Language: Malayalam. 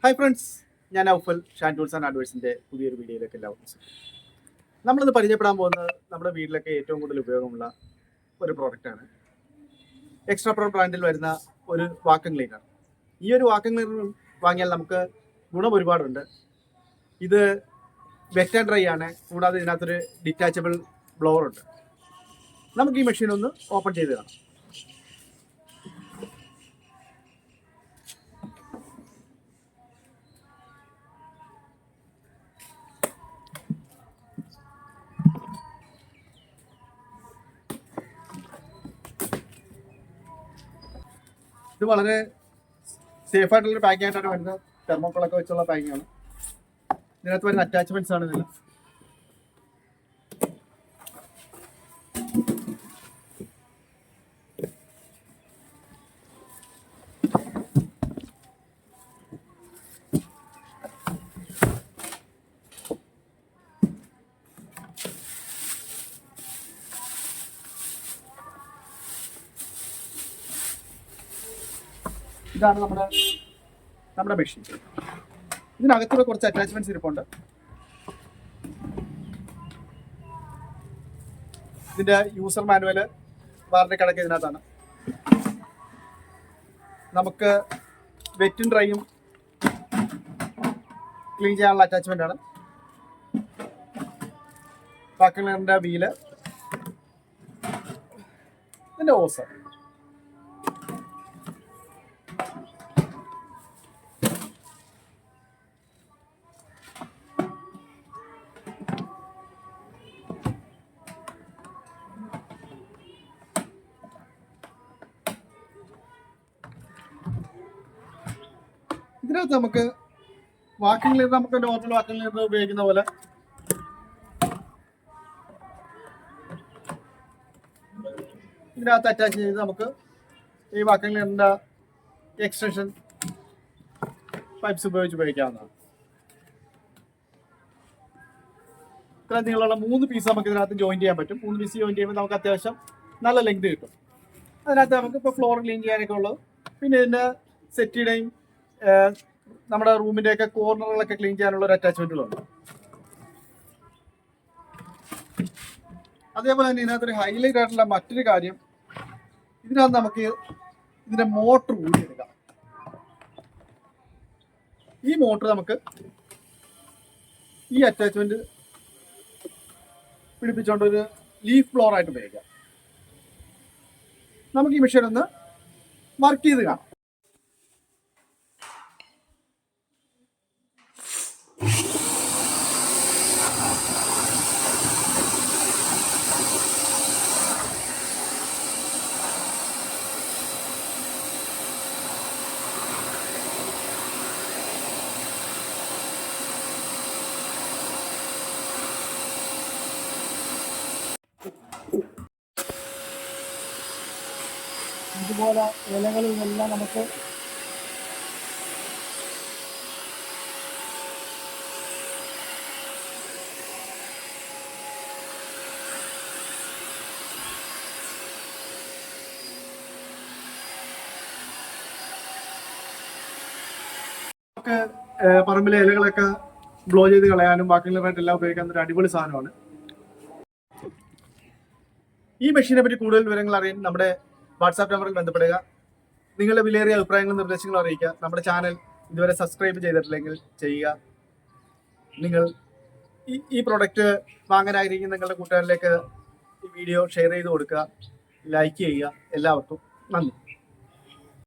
ഹായ് ഫ്രണ്ട്സ്, ഞാൻ ഔഫൽ ഷാൻ ടൂൾസ് ആൻഡ് ആഡ്വേഴ്സിൻ്റെ പുതിയൊരു വീഡിയോയിലേക്ക് എല്ലാവർക്കും സ്വാഗതം. നമ്മളിന്ന് പരിചയപ്പെടാൻ പോകുന്നത് നമ്മുടെ വീട്ടിലൊക്കെ ഏറ്റവും കൂടുതൽ ഉപയോഗമുള്ള ഒരു പ്രോഡക്റ്റാണ്. എക്സ്ട്രാ പ്രോ ബ്രാൻഡിൽ വരുന്ന ഒരു വാക്വം ക്ലീനർ. ഈ ഒരു വാക്വം ക്ലീനർ വാങ്ങിയാൽ നമുക്ക് ഗുണം ഒരുപാടുണ്ട്. ഇത് വെറ്റ് ആൻഡ് ഡ്രൈ ആണ്, കൂടാതെ ഇതിനകത്തൊരു ഡിറ്റാച്ചബിൾ ബ്ലോവർ ഉണ്ട്. നമുക്ക് ഈ മെഷീൻ ഒന്ന് ഓപ്പൺ ചെയ്ത് കാണാം. ഇത് വളരെ സേഫ് ആയിട്ടുള്ളൊരു പാക്കിംഗ് ആയിട്ടാണ് വരുന്നത്. തെർമോക്കോളൊക്കെ വെച്ചുള്ള പാക്കിംഗ് ആണ്. ഇതിനകത്ത് വരുന്ന അറ്റാച്ച്മെന്റ്സ് ആണ് ഇതിൽ. ഇതാണ് നമ്മുടെ മെഷീൻ. ഇതിനകത്തുള്ള കുറച്ച് അറ്റാച്ച്മെന്റ്സ് ഇരിപ്പുണ്ട്. ഇതിന്റെ യൂസർ മാനുവല് വാറണ്ടി കണക്ക് ഇതിനകത്താണ്. നമുക്ക് വെറ്റും ഡ്രൈയും ക്ലീൻ ചെയ്യാനുള്ള അറ്റാച്ച്മെന്റ് ആണ്. വാക്വം ക്ലീനറിന്റെ വീല്, ഇതിന്റെ ഓസ്. ഇതിനകത്ത് നമുക്ക് വാക്വം ക്ലീനർ, നമുക്ക് നോർമൽ വാക്വം ക്ലീനർ ഉപയോഗിക്കുന്ന പോലെ ഇതിനകത്ത് അറ്റാച്ച് ചെയ്ത് നമുക്ക് ഈ വാക്വം ക്ലീനറിന്റെ എക്സ്റ്റൻഷൻ പൈപ്പ്സ് ഉപയോഗിച്ച് ഉപയോഗിക്കാവുന്നതാണ്. ഇത്ര നീളമുള്ള 3 പീസ് നമുക്ക് ഇതിനകത്ത് ജോയിൻ ചെയ്യാൻ പറ്റും. 3 പീസ് ജോയിൻ ചെയ്യുമ്പോൾ നമുക്ക് അത്യാവശ്യം നല്ല ലെങ്ത് കിട്ടും. അതിനകത്ത് നമുക്ക് ഇപ്പോൾ ഫ്ലോർ ക്ലീൻ ചെയ്യാനൊക്കെ ഉള്ളത്, പിന്നെ ഇതിൻ്റെ സെറ്റിയുടെയും നമ്മുടെ റൂമിൻ്റെയൊക്കെ കോർണറുകളൊക്കെ ക്ലീൻ ചെയ്യാനുള്ള ഒരു അറ്റാച്ച്മെന്റുകളുണ്ട്. അതേപോലെ തന്നെ ഇതിനകത്തൊരു ഹൈലൈറ്റ് ആയിട്ടുള്ള മറ്റൊരു കാര്യം, ഇതിനകത്ത് നമുക്ക് ഇതിന്റെ മോട്ടർ ഊരിയെടുക്കാം. ഈ മോട്ടർ നമുക്ക് ഈ അറ്റാച്ച്മെന്റ് പിടിപ്പിച്ചുകൊണ്ട് ഒരു ലീഫ് ബ്ലോവർ ആയിട്ട് ഉപയോഗിക്കാം. നമുക്ക് ഈ മെഷീൻ ഒന്ന് വർക്ക് ചെയ്ത് കാണാം. ഇതുപോലെ ഇലകളിൽ എല്ലാം നമുക്ക് പറമ്പിലെ ഇലകളൊക്കെ ബ്ലോ ചെയ്ത് കളയാനും ബാക്കിയുള്ളവരായിട്ടെല്ലാം ഉപയോഗിക്കാൻ ഒരു അടിപൊളി സാധനമാണ്. ഈ മെഷീനെ പറ്റി കൂടുതൽ വിവരങ്ങൾ അറിയാൻ നമ്മുടെ വാട്സാപ്പ് നമ്പറിൽ ബന്ധപ്പെടുക. നിങ്ങളുടെ വിലയേറിയ അഭിപ്രായങ്ങളും നിർദ്ദേശങ്ങളും അറിയിക്കുക. നമ്മുടെ ചാനൽ ഇതുവരെ സബ്സ്ക്രൈബ് ചെയ്തിട്ടില്ലെങ്കിൽ ചെയ്യുക. നിങ്ങൾ ഈ പ്രോഡക്റ്റ് വാങ്ങാനായിരിക്കും നിങ്ങളുടെ കൂട്ടുകാരിലേക്ക് ഈ വീഡിയോ ഷെയർ ചെയ്ത് കൊടുക്കുക, ലൈക്ക് ചെയ്യുക. എല്ലാവർക്കും നന്ദി.